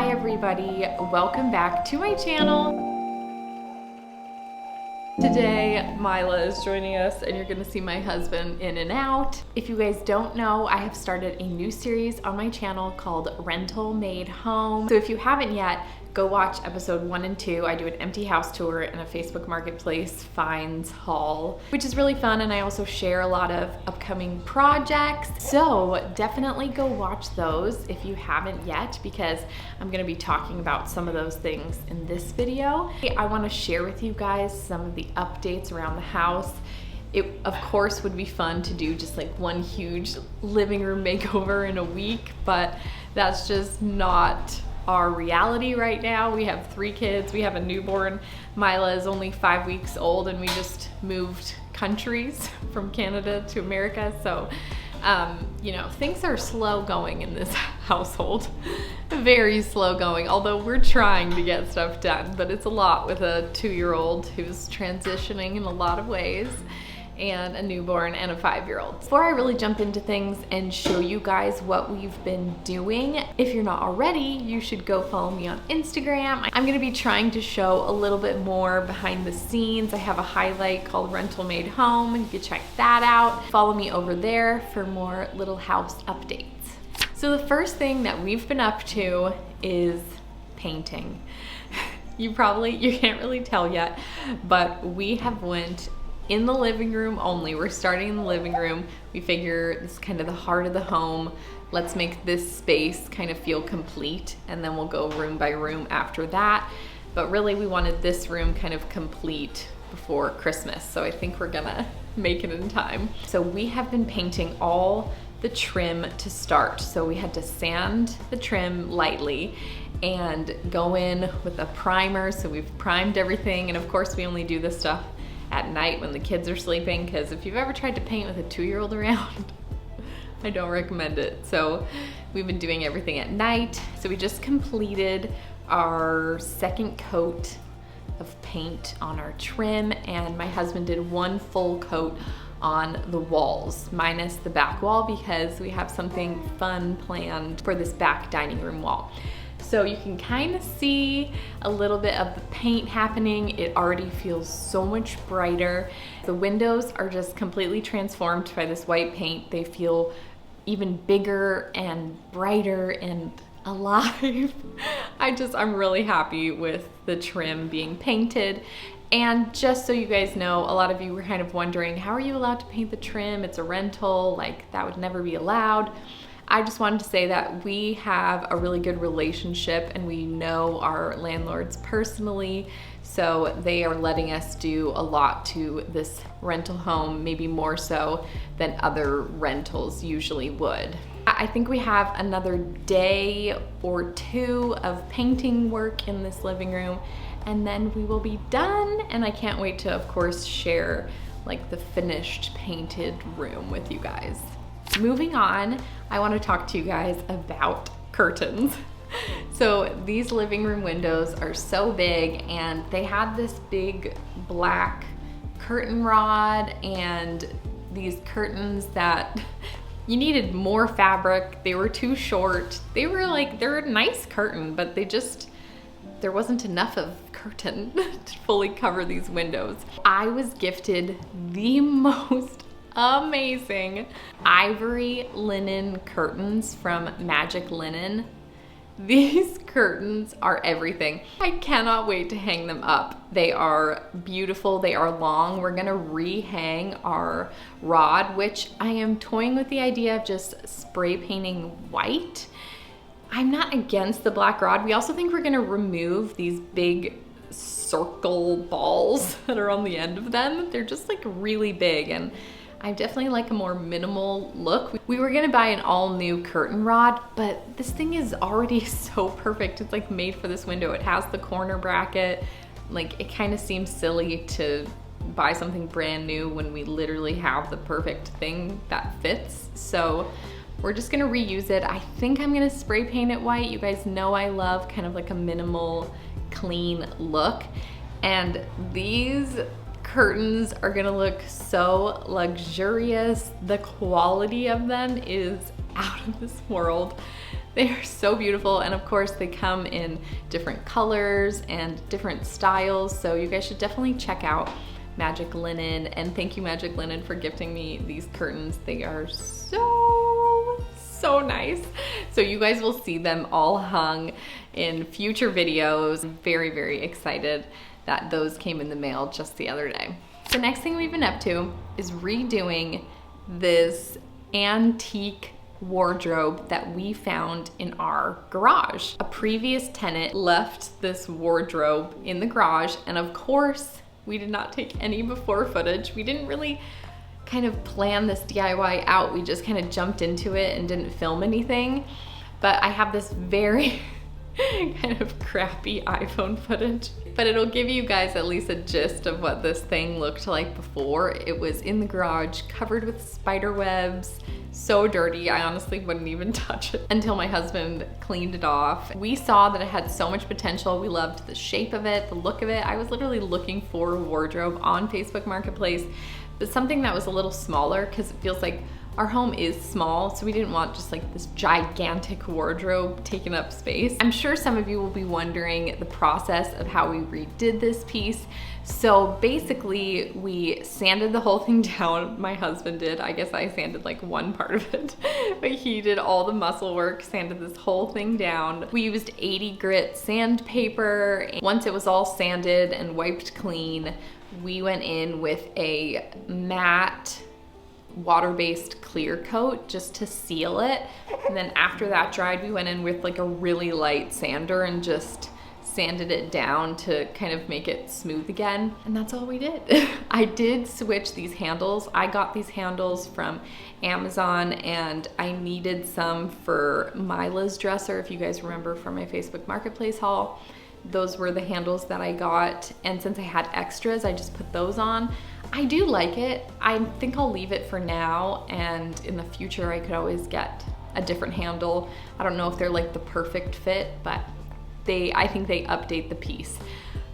Hi everybody, welcome back to my channel. Today, Mila is joining us and you're gonna see my husband in and out. If you guys don't know, I have started a new series on my channel called Rental Made Home. So if you haven't yet, go watch episode 1 and 2. I do an empty house tour and a Facebook Marketplace finds haul, which is really fun, and I also share a lot of upcoming projects. So definitely go watch those if you haven't yet, because I'm gonna be talking about some of those things in this video. I wanna share with you guys some of the updates around the house. It, of course, would be fun to do just like one huge living room makeover in a week, but that's just not our reality right now. We have 3 kids, we have a newborn. Mila is only 5 weeks old and we just moved countries from Canada to America. So, you know, things are slow going in this household. Very slow going, although we're trying to get stuff done, but it's a lot with a 2-year-old who's transitioning in a lot of ways, and a newborn and a 5-year-old. Before I really jump into things and show you guys what we've been doing, if you're not already, you should go follow me on Instagram. I'm gonna be trying to show a little bit more behind the scenes. I have a highlight called Rental Made Home, and you can check that out. Follow me over there for more little house updates. So the first thing that we've been up to is painting. You can't really tell yet, but we have went in the living room only. We're starting in the living room. We figure this is kind of the heart of the home. Let's make this space kind of feel complete, and then we'll go room by room after that. But really we wanted this room kind of complete before Christmas, so I think we're gonna make it in time. So we have been painting all the trim to start. So we had to sand the trim lightly and go in with a primer. So we've primed everything, and of course we only do this stuff at night when the kids are sleeping, because if you've ever tried to paint with a 2-year-old around, I don't recommend it. So we've been doing everything at night. So we just completed our second coat of paint on our trim, and my husband did 1 full coat on the walls, minus the back wall, because we have something fun planned for this back dining room wall. So you can kind of see a little bit of the paint happening. It already feels so much brighter. The windows are just completely transformed by this white paint. They feel even bigger and brighter and alive. I'm really happy with the trim being painted. And just so you guys know, a lot of you were kind of wondering, how are you allowed to paint the trim? It's a rental, like that would never be allowed. I just wanted to say that we have a really good relationship and we know our landlords personally, so they are letting us do a lot to this rental home, maybe more so than other rentals usually would. I think we have another day or 2 of painting work in this living room, and then we will be done, and I can't wait to, of course, share like the finished painted room with you guys. Moving on, I want to talk to you guys about curtains. So these living room windows are so big, and they had this big black curtain rod and these curtains that you needed more fabric. They were too short. They're a nice curtain, but there wasn't enough of curtain to fully cover these windows. I was gifted the most amazing ivory linen curtains from Magic Linen. These curtains are everything. I cannot wait to hang them up. They are beautiful, they are long. We're gonna rehang our rod, which I am toying with the idea of just spray painting white. I'm not against the black rod. We also think we're gonna remove these big circle balls that are on the end of them. They're just like really big, and I definitely like a more minimal look. We were gonna buy an all new curtain rod, but this thing is already so perfect. It's like made for this window. It has the corner bracket. Like, it kind of seems silly to buy something brand new when we literally have the perfect thing that fits. So we're just gonna reuse it. I think I'm gonna spray paint it white. You guys know I love kind of like a minimal, clean look. And these curtains are gonna look so luxurious. The quality of them is out of this world. They are so beautiful, and of course they come in different colors and different styles, so you guys should definitely check out Magic Linen. And thank you, Magic Linen, for gifting me these curtains. They are so nice. So you guys will see them all hung in future videos. I'm very, very excited that those came in the mail just the other day. The next thing we've been up to is redoing this antique wardrobe that we found in our garage. A previous tenant left this wardrobe in the garage, and of course we did not take any before footage. We didn't really kind of plan this DIY out. We just kind of jumped into it and didn't film anything. But I have this very kind of crappy iPhone footage, but it'll give you guys at least a gist of what this thing looked like before. It was in the garage, covered with spider webs, so dirty. I honestly wouldn't even touch it until my husband cleaned it off. We saw that it had so much potential. We loved the shape of it, the look of it. I was literally looking for a wardrobe on Facebook Marketplace, but something that was a little smaller, because it feels like our home is small, so we didn't want just like this gigantic wardrobe taking up space. I'm sure some of you will be wondering the process of how we redid this piece. So basically we sanded the whole thing down. My husband did. I guess I sanded like one part of it, but he did all the muscle work, sanded this whole thing down. We used 80 grit sandpaper. Once it was all sanded and wiped clean, we went in with a matte water-based clear coat just to seal it. And then after that dried, we went in with like a really light sander and just sanded it down to kind of make it smooth again. And that's all we did. I did switch these handles. I got these handles from Amazon, and I needed some for Mila's dresser, if you guys remember from my Facebook Marketplace haul. Those were the handles that I got, and since I had extras, I just put those on. I do like it. I think I'll leave it for now, and in the future I could always get a different handle. I don't know if they're like the perfect fit, but I think they update the piece.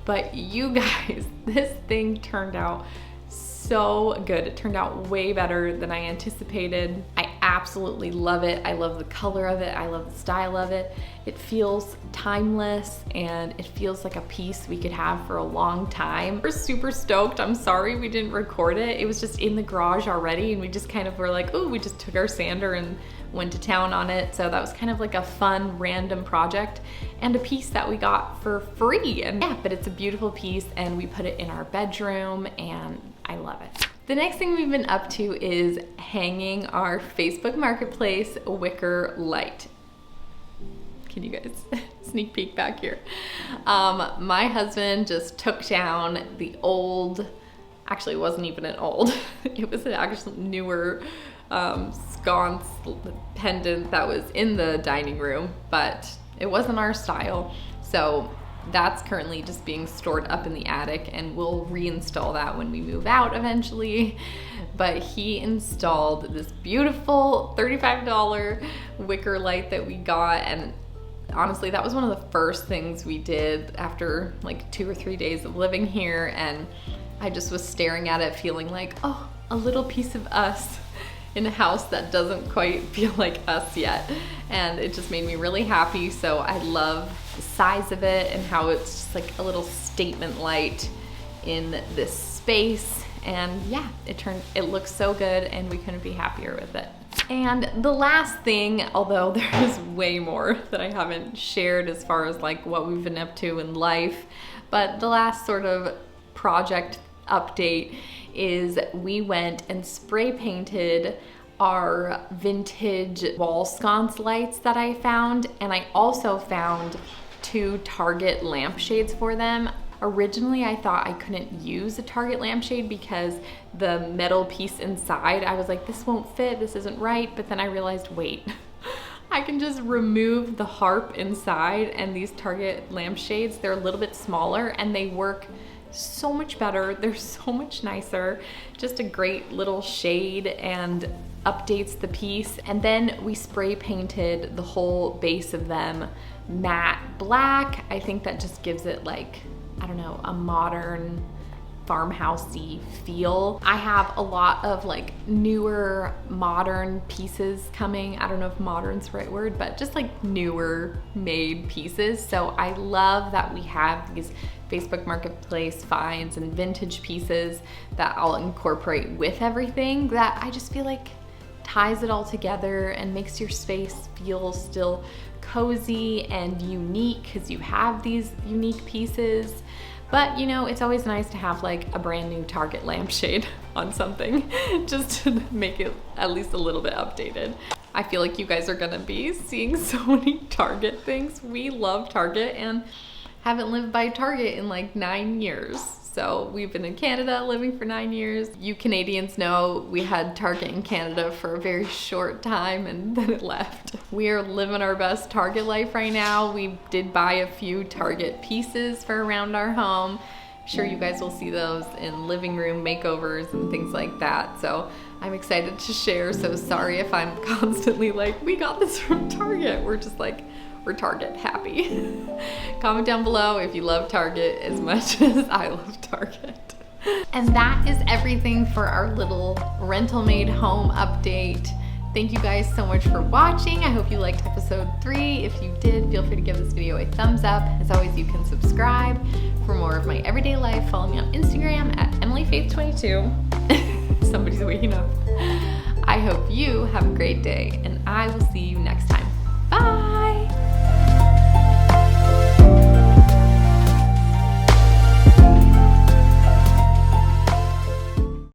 But you guys, this thing turned out so good. It turned out way better than I anticipated. I absolutely love it. I love the color of it. I love the style of it. It feels timeless, and it feels like a piece we could have for a long time. We're super stoked. I'm sorry we didn't record it. It was just in the garage already, and we just kind of were like, oh, we just took our sander and went to town on it. So that was kind of like a fun random project and a piece that we got for free. And yeah, but it's a beautiful piece, and we put it in our bedroom, and I love it. The next thing we've been up to is hanging our Facebook Marketplace Wicker Light. Can you guys sneak peek back here? My husband just took down the old, actually it wasn't even an old, it was an actual newer sconce pendant that was in the dining room, but it wasn't our style. So that's currently just being stored up in the attic, and we'll reinstall that when we move out eventually. But he installed this beautiful $35 wicker light that we got, and honestly, that was one of the first things we did after like 2 or 3 days of living here, and I just was staring at it feeling like, oh, a little piece of us in a house that doesn't quite feel like us yet. And it just made me really happy. So I love the size of it and how it's just like a little statement light in this space. And yeah, it looks so good, and we couldn't be happier with it. And the last thing, although there is way more that I haven't shared as far as like what we've been up to in life, but the last sort of project update is we went and spray painted our vintage wall sconce lights that I found, and I also found 2 Target lampshades for them. Originally, I thought I couldn't use a Target lampshade because the metal piece inside, I was like, this won't fit, this isn't right, but then I realized, wait, I can just remove the harp inside, and these Target lampshades, they're a little bit smaller and they work so much better. They're so much nicer. Just a great little shade and updates the piece. And then we spray painted the whole base of them matte black. I think that just gives it like, I don't know, a modern farmhousey feel. I have a lot of like newer modern pieces coming. I don't know if modern's the right word, but just like newer made pieces. So I love that we have these Facebook Marketplace finds and vintage pieces that I'll incorporate with everything that I just feel like ties it all together and makes your space feel still cozy and unique because you have these unique pieces. But you know, it's always nice to have like a brand new Target lampshade on something just to make it at least a little bit updated. I feel like you guys are gonna be seeing so many Target things. We love Target and haven't lived by Target in like 9 years. So we've been in Canada living for 9 years. You Canadians know we had Target in Canada for a very short time and then it left. We are living our best Target life right now. We did buy a few Target pieces for around our home. I'm sure you guys will see those in living room makeovers and things like that. So I'm excited to share. So sorry if I'm constantly like, we got this from Target. We're just like, we're Target happy. Comment down below if you love Target as much as I love Target. And that is everything for our little rental made home update. Thank you guys so much for watching. I hope you liked episode 3. If you did, feel free to give this video a thumbs up. As always, you can subscribe for more of my everyday life. Follow me on Instagram at EmilyFaith22. Somebody's waking up. I hope you have a great day and I will see you next time.